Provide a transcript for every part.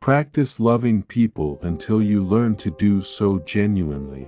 Practice loving people until you learn to do so genuinely.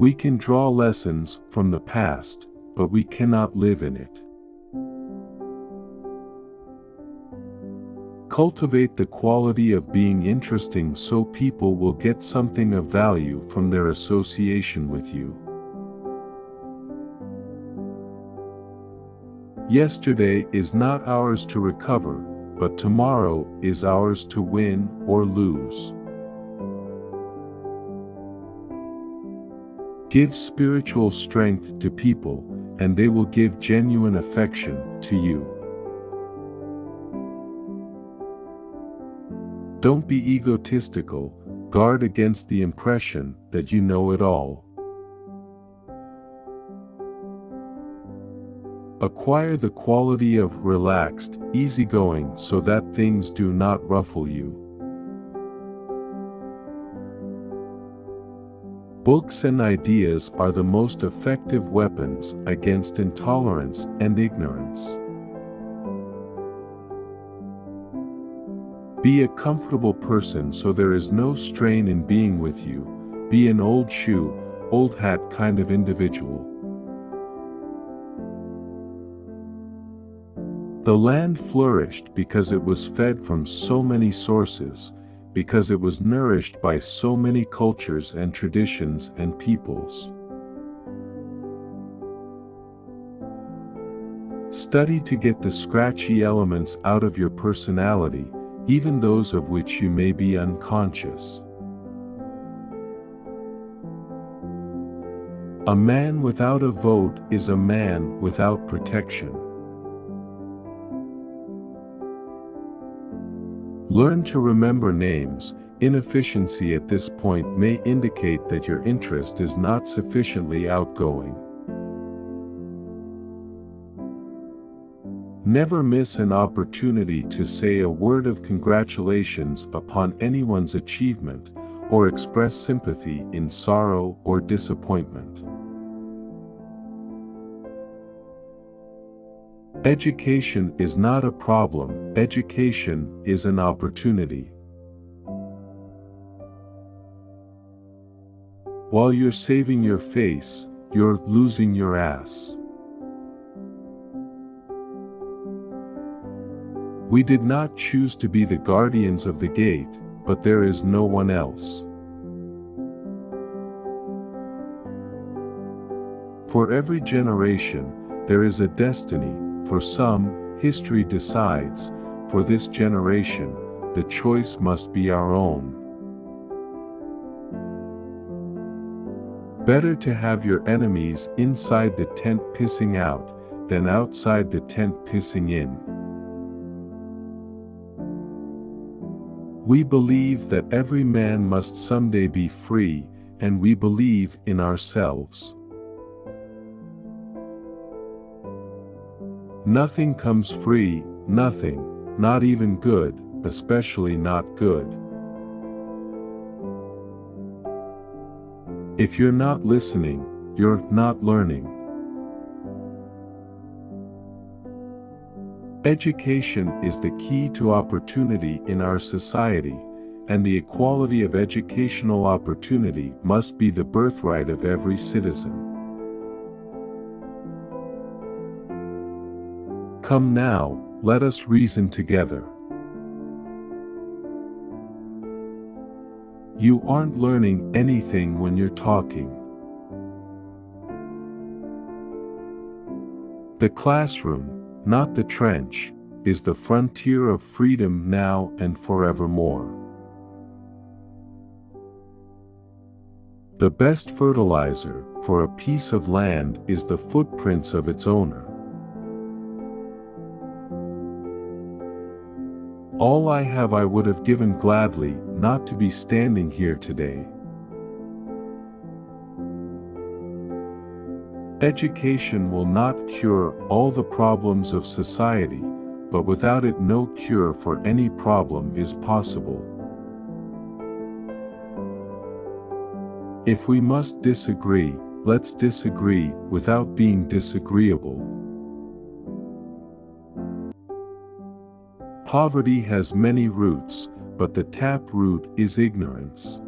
We can draw lessons from the past, but we cannot live in it. Cultivate the quality of being interesting so people will get something of value from their association with you. Yesterday is not ours to recover, but tomorrow is ours to win or lose. Give spiritual strength to people, and they will give genuine affection to you. Don't be egotistical, guard against the impression that you know it all. Acquire the quality of relaxed, easygoing so that things do not ruffle you. Books and ideas are the most effective weapons against intolerance and ignorance. Be a comfortable person so there is no strain in being with you. Be an old shoe, old hat kind of individual. The land flourished because it was fed from so many sources, because it was nourished by so many cultures and traditions and peoples. Study to get the scratchy elements out of your personality, even those of which you may be unconscious. A man without a vote is a man without protection. Learn to remember names. Inefficiency at this point may indicate that your interest is not sufficiently outgoing. Never miss an opportunity to say a word of congratulations upon anyone's achievement, or express sympathy in sorrow or disappointment. Education is not a problem, education is an opportunity. While you're saving your face, you're losing your ass. We did not choose to be the guardians of the gate, but there is no one else. For every generation, there is a destiny. For some, history decides. For this generation, the choice must be our own. Better to have your enemies inside the tent pissing out, than outside the tent pissing in. We believe that every man must someday be free, and we believe in ourselves. Nothing comes free, nothing, not even good, especially not good. If you're not listening, you're not learning. Education is the key to opportunity in our society, and the equality of educational opportunity must be the birthright of every citizen. Come now, let us reason together. You aren't learning anything when you're talking. The classroom, not the trench, is the frontier of freedom now and forevermore. The best fertilizer for a piece of land is the footprints of its owner. All I have I would have given gladly, not to be standing here today. Education will not cure all the problems of society, but without it no cure for any problem is possible. If we must disagree, let's disagree without being disagreeable. Poverty has many roots, but the tap root is ignorance.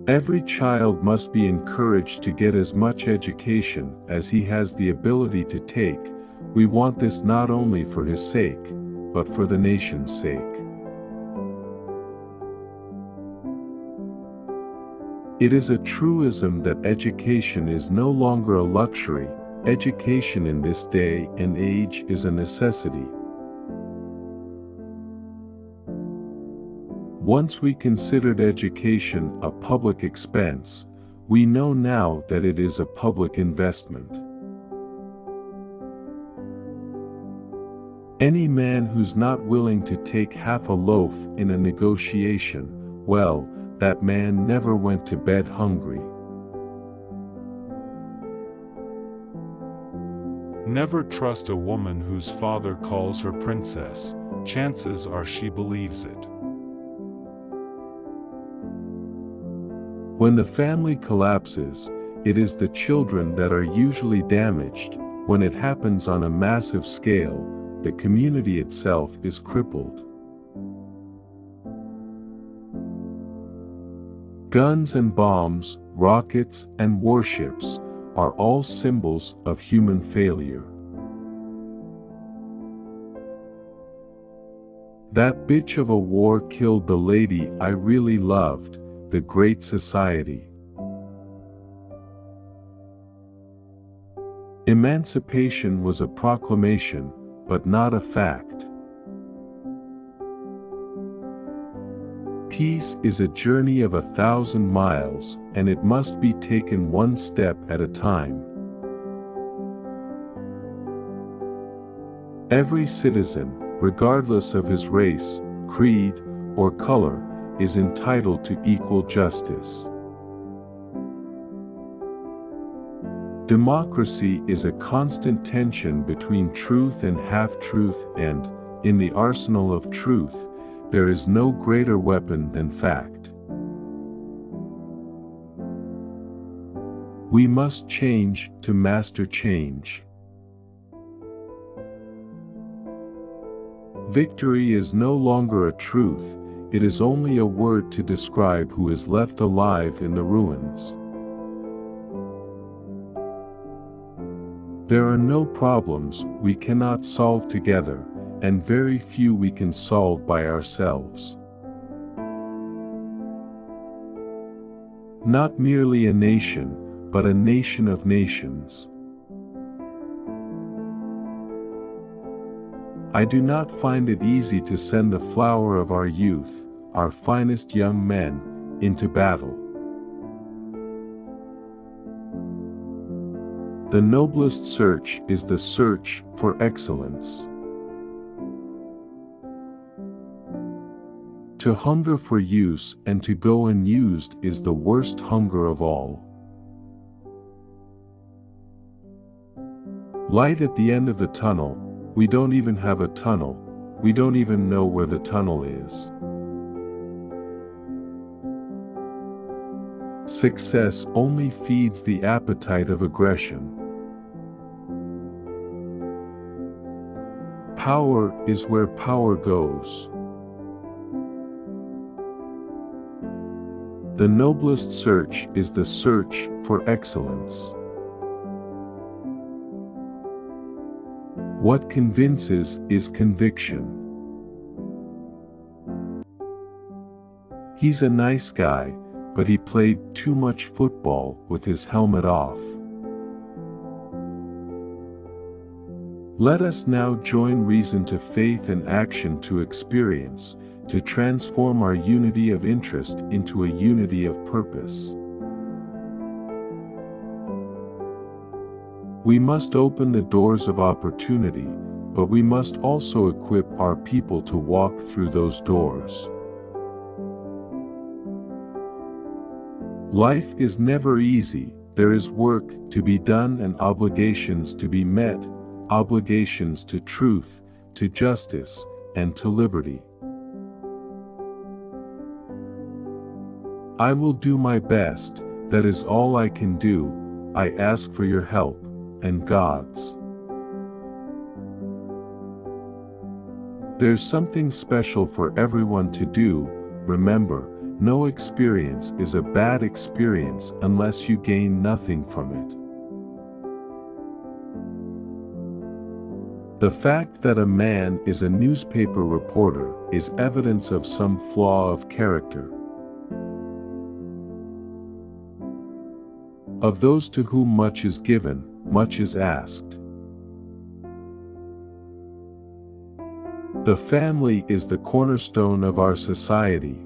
Every child must be encouraged to get as much education as he has the ability to take. We want this not only for his sake, but for the nation's sake. It is a truism that education is no longer a luxury. Education in this day and age is a necessity. Once we considered education a public expense, we know now that it is a public investment. Any man who's not willing to take half a loaf in a negotiation, well, that man never went to bed hungry. Never trust a woman whose father calls her princess. Chances are she believes it. When the family collapses, it is the children that are usually damaged. When it happens on a massive scale, the community itself is crippled. Guns and bombs, rockets and warships are all symbols of human failure. That bitch of a war killed the lady I really loved, the Great Society. Emancipation was a proclamation, but not a fact. Peace is a journey of 1,000 miles, and it must be taken one step at a time. Every citizen, regardless of his race, creed, or color, is entitled to equal justice. Democracy is a constant tension between truth and half-truth, and, in the arsenal of truth, there is no greater weapon than fact. We must change to master change. Victory is no longer a truth, it is only a word to describe who is left alive in the ruins. There are no problems we cannot solve together, and very few we can solve by ourselves. Not merely a nation, but a nation of nations. I do not find it easy to send the flower of our youth, our finest young men, into battle. The noblest search is the search for excellence. To hunger for use and to go unused is the worst hunger of all. Light at the end of the tunnel. We don't even have a tunnel. We don't even know where the tunnel is. Success only feeds the appetite of aggression. Power is where power goes. The noblest search is the search for excellence. What convinces is conviction. He's a nice guy, but he played too much football with his helmet off. Let us now join reason to faith and action to experience, to transform our unity of interest into a unity of purpose. We must open the doors of opportunity, but we must also equip our people to walk through those doors. Life is never easy. There is work to be done and obligations to be met, obligations to truth, to justice, and to liberty. I will do my best, that is all I can do. I ask for your help, and God's. There's something special for everyone to do. Remember, no experience is a bad experience unless you gain nothing from it. The fact that a man is a newspaper reporter is evidence of some flaw of character. Of those to whom much is given, much is asked. The family is the cornerstone of our society.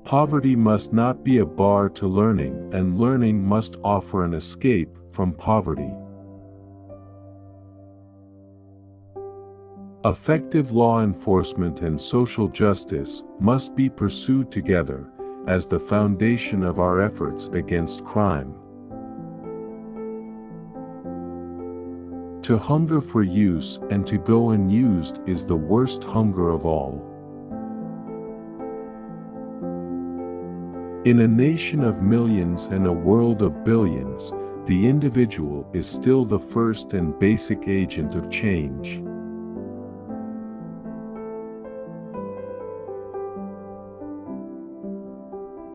Poverty must not be a bar to learning, and learning must offer an escape from poverty. Effective law enforcement and social justice must be pursued together as the foundation of our efforts against crime. To hunger for use and to go unused is the worst hunger of all. In a nation of millions and a world of billions, the individual is still the first and basic agent of change.